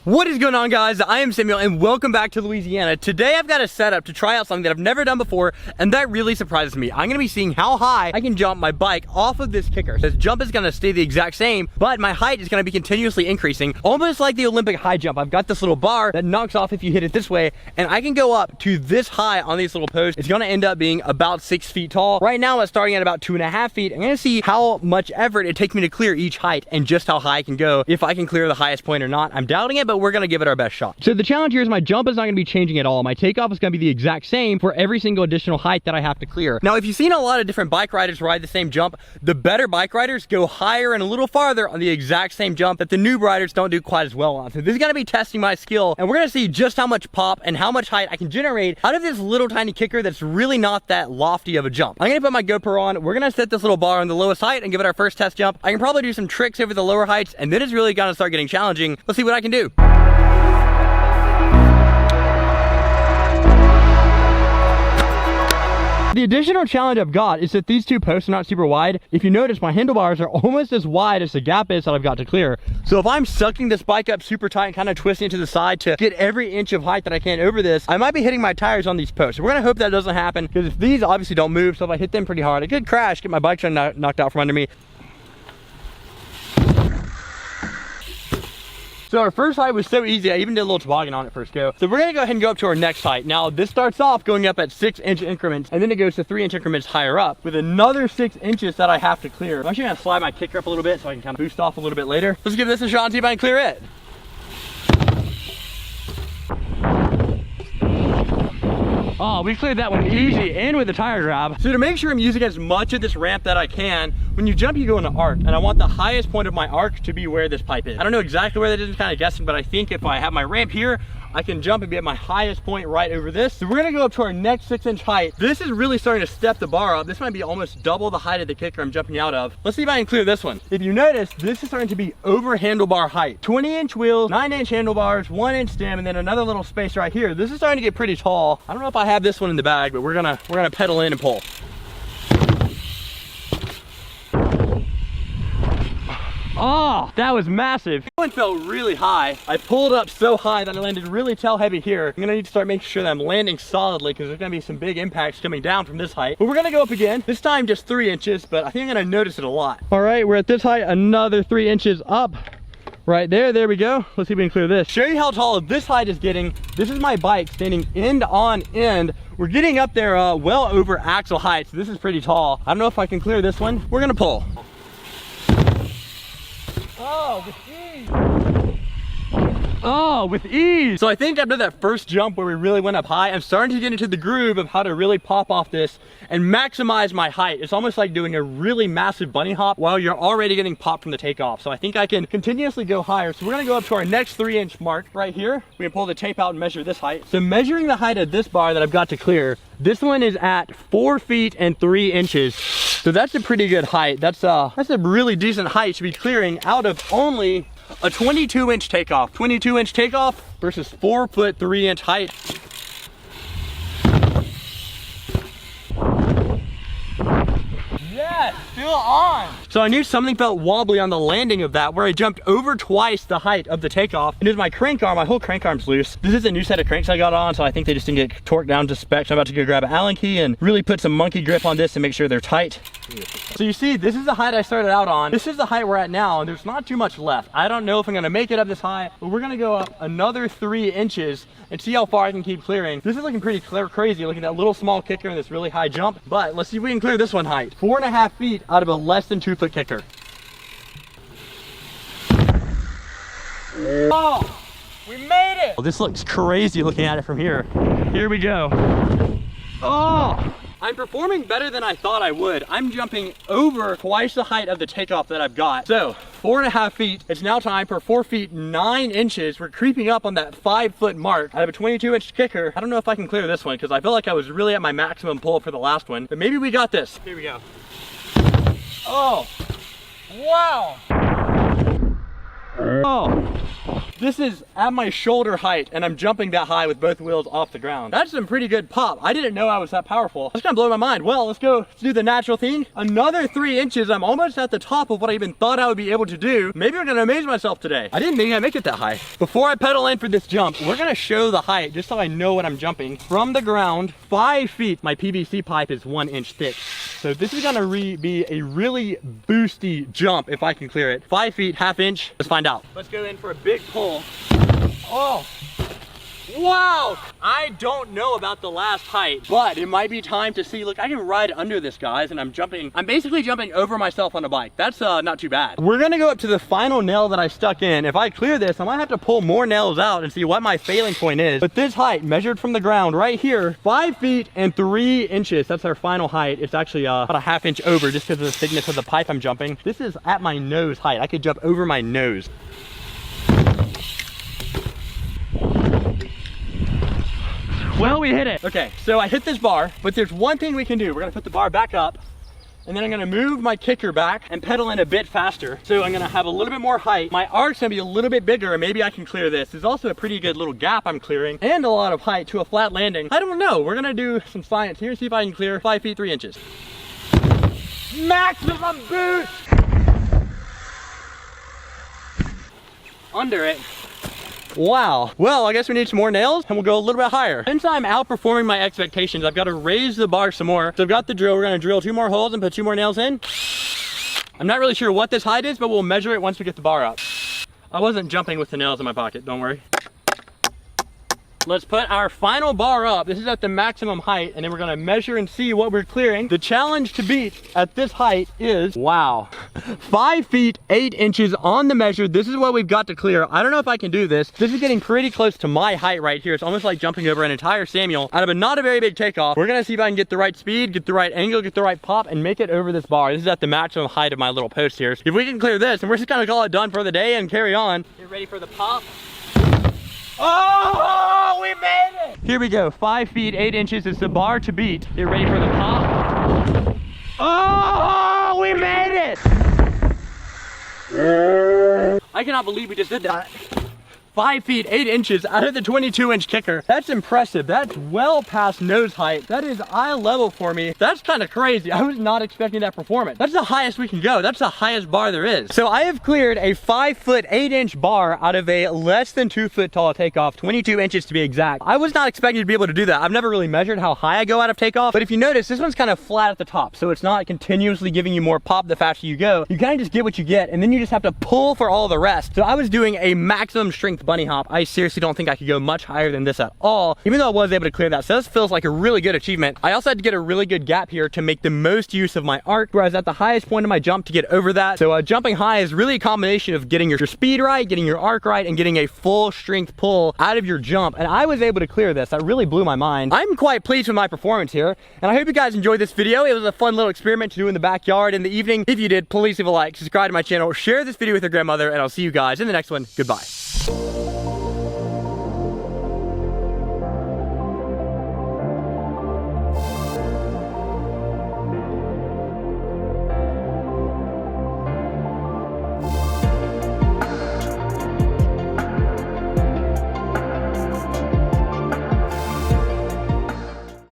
What is going on, guys? I am Samuel and welcome back to Louisiana. Today I've got a setup to try out something that I've never done before, and that really surprises me. I'm gonna be seeing how high I can jump my bike off of this kicker. This jump is gonna stay the exact same, but my height is gonna be continuously increasing, almost like the Olympic high jump. I've got this little bar that knocks off if you hit it this way, and I can go up to this high on these little posts. It's gonna end up being about 6 feet tall. Right now it's starting at about 2.5 feet. I'm gonna see how much effort it takes me to clear each height and just how high I can go, if I can clear the highest point or not. I'm doubting it, but we're gonna give it our best shot. So the challenge here is my jump is not going to be changing at all. My takeoff is going to be the exact same for every single additional height that I have to clear. Now, if you've seen a lot of different bike riders ride the same jump, the better bike riders go higher and a little farther on the exact same jump that the noob riders don't do quite as well on. So this is going to be testing my skill, and we're going to see just how much pop and how much height I can generate out of this little tiny kicker that's really not that lofty of a jump. I'm going to put my GoPro on. We're going to set this little bar on the lowest height and give it our first test jump. I can probably do some tricks over the lower heights, and then it's really going to start getting challenging. Let's see what I can do. The additional challenge I've got is that these two posts are not super wide. If you notice, my handlebars are almost as wide as the gap is that I've got to clear. So if I'm sucking this bike up super tight and kind of twisting it to the side to get every inch of height that I can over this, I might be hitting my tires on these posts. So we're gonna hope that doesn't happen, because if these obviously don't move, so if I hit them pretty hard, I could crash, get my bike knocked out from under me. So our first height was so easy, I even did a little toboggan on it first go. So we're gonna go ahead and go up to our next height. Now this starts off going up at 6-inch increments, and then it goes to 3-inch increments higher up with another 6 inches that I have to clear. I'm actually gonna slide my kicker up a little bit so I can kind of boost off a little bit later. Let's give this a shot and see if I can clear it. Oh, we cleared that one easy and with the tire grab. So to make sure I'm using as much of this ramp that I can, when you jump, you go in an arc, and I want the highest point of my arc to be where this pipe is. I don't know exactly where that is, I'm kind of guessing, but I think if I have my ramp here, I can jump and be at my highest point right over this. So we're gonna go up to our next 6-inch height. This is really starting to step the bar up. This might be almost double the height of the kicker I'm jumping out of. Let's see if I can clear this one. If you notice, this is starting to be over handlebar height. 20-inch wheels, 9-inch handlebars, 1-inch stem, and then another little space right here. This is starting to get pretty tall. I don't know if I have this one in the bag, but we're gonna pedal in and pull. Oh, that was massive. That one felt really high. I pulled up so high that I landed really tail heavy here. I'm gonna need to start making sure that I'm landing solidly, because there's gonna be some big impacts coming down from this height. But we're gonna go up again, this time just 3 inches, but I think I'm gonna notice it a lot. All right, we're at this height, another 3 inches up. Right there we go. Let's see if we can clear this. Show you how tall this height is getting. This is my bike standing end on end. We're getting up there well over axle height, so this is pretty tall. I don't know if I can clear this one. We're gonna pull. Oh, with ease. Oh, with ease. So I think after that first jump where we really went up high, I'm starting to get into the groove of how to really pop off this and maximize my height. It's almost like doing a really massive bunny hop while you're already getting popped from the takeoff. So I think I can continuously go higher. So we're gonna go up to our next 3-inch mark right here. We can pull the tape out and measure this height. So measuring the height of this bar that I've got to clear, this one is at 4 feet and 3 inches. So that's a pretty good height. That's a really decent height to be clearing out of only a 22-inch takeoff. 22-inch takeoff versus 4 foot 3 inch height. Yes, still on. So I knew something felt wobbly on the landing of that, where I jumped over twice the height of the takeoff. And it was my crank arm, my whole crank arm's loose. This is a new set of cranks I got on, so I think they just didn't get torqued down to spec. So I'm about to go grab an Allen key and really put some monkey grip on this and make sure they're tight. So you see, this is the height I started out on. This is the height we're at now, and there's not too much left. I don't know if I'm gonna make it up this high, but we're gonna go up another 3 inches and see how far I can keep clearing. This is looking pretty crazy, looking at that little small kicker and this really high jump, but let's see if we can clear this one height. 4.5 feet out of a less than 2 foot kicker. Oh, we made it. Oh, this looks crazy looking at it from here. Here we go. Oh, I'm performing better than I thought I would. I'm jumping over twice the height of the takeoff that I've got. So 4.5 feet, it's now time for 4 feet 9 inches. We're creeping up on that 5 foot mark out of a 22-inch kicker. I don't know if I can clear this one, because I feel like I was really at my maximum pull for the last one, but maybe we got this. Here we go. Oh, wow. Oh, This is at my shoulder height, and I'm jumping that high with both wheels off the ground. That's some pretty good pop. I didn't know I was that powerful. That's gonna blow my mind. Well, let's do the natural thing. Another 3 inches. I'm almost at the top of what I even thought I would be able to do. Maybe I'm gonna amaze myself today. I didn't think I'd make it that high. Before I pedal in for this jump, we're gonna show the height just so I know what I'm jumping. From the ground, 5 feet. My PVC pipe is 1 inch thick. So this is gonna be a really boosty jump if I can clear it. 5 feet, ½ inch. Let's find out. Let's go in for a big pull. Oh, wow. I don't know about the last height, but it might be time to see. Look, I can ride under this, guys, and I'm basically jumping over myself on a bike. That's not too bad. We're gonna go up to the final nail that I stuck in. If I clear this, I might have to pull more nails out and see what my failing point is. But this height measured from the ground right here, 5 feet and 3 inches. That's our final height. It's actually about a ½ inch over just because of the thickness of the pipe I'm jumping. This is at my nose height. I could jump over my nose. Well, we hit it. Okay, so I hit this bar, but there's one thing we can do. We're gonna put the bar back up, and then I'm gonna move my kicker back and pedal in a bit faster. So I'm gonna have a little bit more height. My arc's gonna be a little bit bigger, and maybe I can clear this. There's also a pretty good little gap I'm clearing, and a lot of height to a flat landing. I don't know. We're gonna do some science here, see if I can clear 5 feet 3 inches. Maximum boost! Under it. Wow. Well, I guess we need some more nails and we'll go a little bit higher. Since I'm outperforming my expectations, I've got to raise the bar some more. So I've got the drill. We're going to drill 2 more holes and put 2 more nails in. I'm not really sure what this height is, but we'll measure it once we get the bar up. I wasn't jumping with the nails in my pocket, don't worry. Let's put our final bar up. This is at the maximum height, and then we're gonna measure and see what we're clearing. The challenge to beat at this height is, wow, 5 feet 8 inches on the measure. This is what we've got to clear. I don't know if I can do this. This is getting pretty close to my height right here. It's almost like jumping over an entire Samuel out of a not a very big takeoff. We're gonna see if I can get the right speed, get the right angle, get the right pop, and make it over this bar. This is at the maximum height of my little post here. If we can clear this, and we're just gonna call it done for the day and carry on. Get ready for the pop. Oh, we made it! Here we go, 5 feet 8 inches is the bar to beat. Get ready for the pop. Oh, we made it! I cannot believe we just did that. 5 feet 8 inches out of the 22-inch kicker. That's impressive. That's well past nose height. That is eye level for me. That's kind of crazy. I was not expecting that performance. That's the highest we can go. That's the highest bar there is. So I have cleared a 5 foot 8 inch bar out of a less than 2 foot tall takeoff, 22 inches to be exact. I was not expecting to be able to do that. I've never really measured how high I go out of takeoff, but if you notice, this one's kind of flat at the top, so it's not continuously giving you more pop the faster you go. You kind of just get what you get, and then you just have to pull for all the rest. So I was doing a maximum strength bunny hop. I seriously don't think I could go much higher than this at all, even though I was able to clear that. So this feels like a really good achievement. I also had to get a really good gap here to make the most use of my arc, where I was at the highest point of my jump to get over that. So jumping high is really a combination of getting your speed right, getting your arc right, and getting a full strength pull out of your jump. And I was able to clear this. That really blew my mind. I'm quite pleased with my performance here, and I hope you guys enjoyed this video. It was a fun little experiment to do in the backyard in the evening. If you did, please leave a like, subscribe to my channel, share this video with your grandmother, and I'll see you guys in the next one. Goodbye.